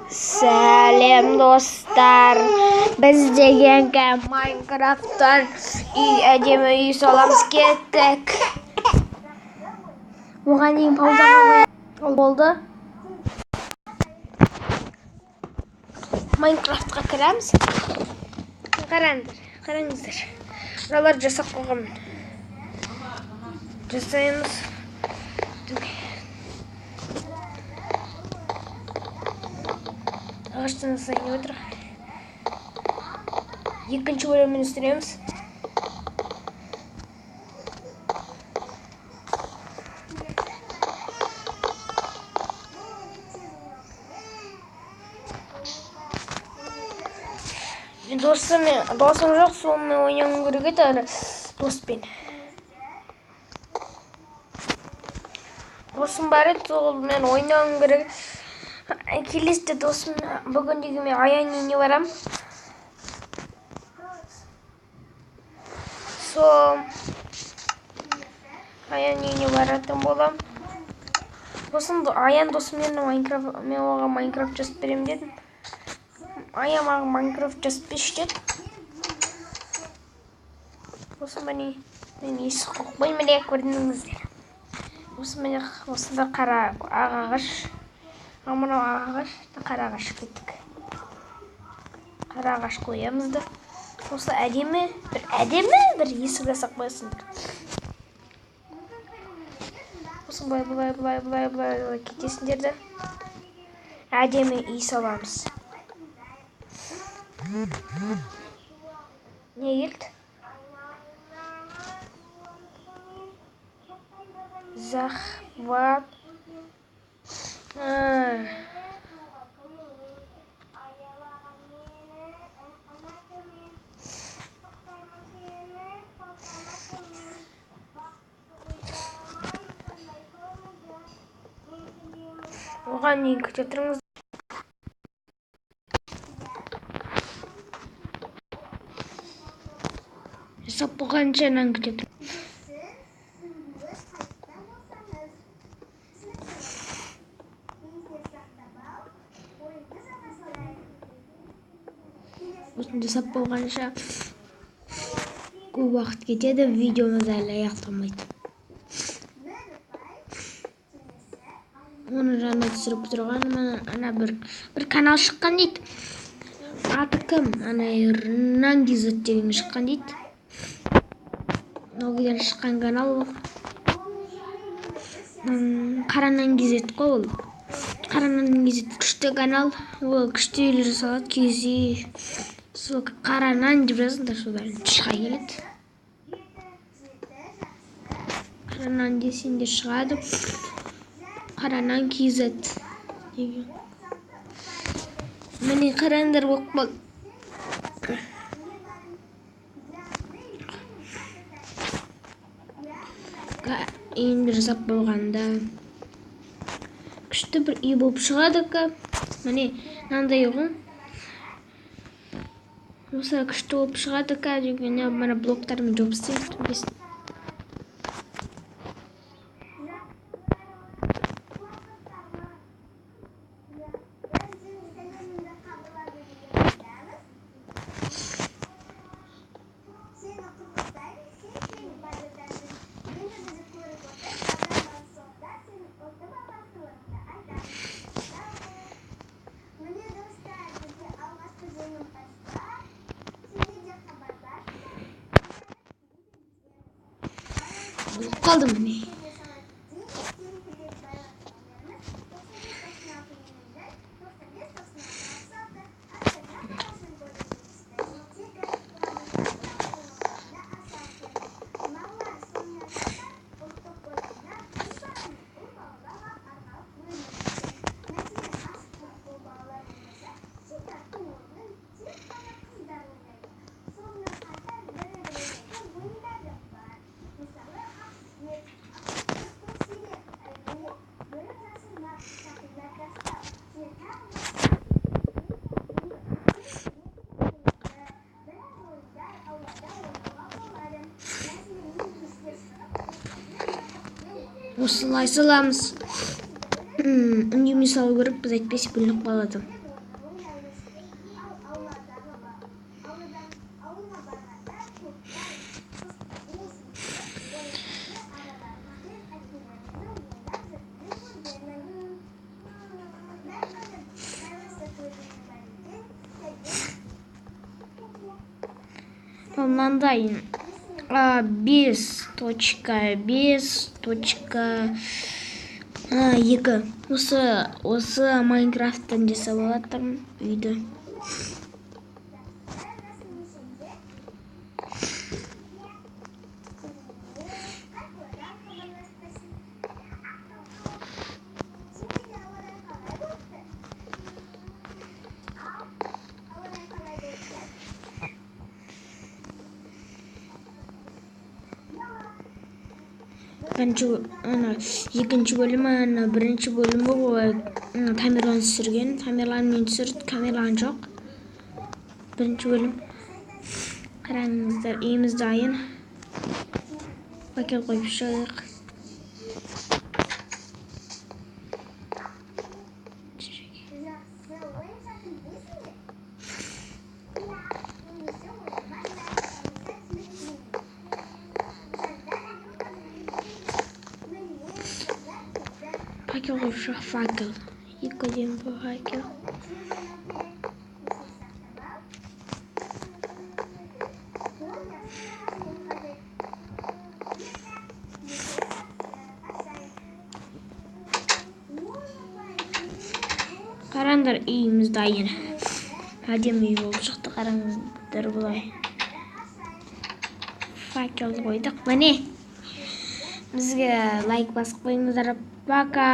Сәлем достар, біз дегенге Майнкрафттан әдемі үй саламыз, кеттік. Оған дейін паузаға қойып болды. Майнкрафтқа кіреміз. Қараңыздар. Бұлар жасап қойғанмын. Жасаймыз. Ағаштан сайын отыр. Екінші бөлімін үстіреміз. Досым жоқ, сонымен ойнауым керек еді доспен. Досым бар еді, солмен ойнауым керек. Келесте досым, бүгіндегі мен Аян үйіне барам. Аян үйіне баратын болам. Аян досыммен мен оған Майнкрафт жазып берем дедім. Аян маған Майнкрафт жазып берші деді. Мен есі қоймалай көрдіңіздер. Осында қара ағаш. Мынау ағаш, қара ағаш кеттік. Қара ағаш қоямызды. Осы әдемі бір есік жасап қоясыңдар. Осы бұлай кетесіңдерді. Әдемі үй саламыз. Не келді? Захват. Оған дейін күте тұрыңыз. Жасап болғанша күте тұрыңыз. Осыны жасап болғанша көп уақыт кетеді, видеомыз әлі аяқталмайды. Оны жаңа түсіріп тұрғаным, ана бір канал шыққан дейді. Аты кім? Ана Нангизет деген шыққан дейді. Оған шыққан канал Қара Нангизет қой ол. Қара Нангизет күшті канал. Ол күшті үйлер жасалады, кезі. Сол қара нан деп жазыңдар, содан шыға келеді. Қара нан десеңдер шығады. Қара нан кейзет. Міне қараңдар болып бол. Енді жасап болғанда күшті бір үй болып шығады. Міне мынандай ғой. Осы күшті болып шығады. Мына блоктармен жоп істейміз. Kaldım mı? Осылай саламыз. Үнемі салу керек, біз әйтпесе бүлініп қалады. Ол мынандай 5.5.2 осы Майнкрафттан жасап алатырмын үйді. Екінші бөлімі, бірінші бөлімі Тамерлан түсірген. Тамерлан мен түсірді, Камерлан жоқ. Бірінші бөлім. Қараңыздар, үйіміз дайын. Факел қойып шығайық. Факел қойып шығайық, факел. Екі дем бұл факел. Қараңдар, үйіміз дайын. Әдемі үй болып шықты, қараңыздар бұлай. Факелді қойдық. Міне. Бізге лайк басып қойыңыздар. Пока.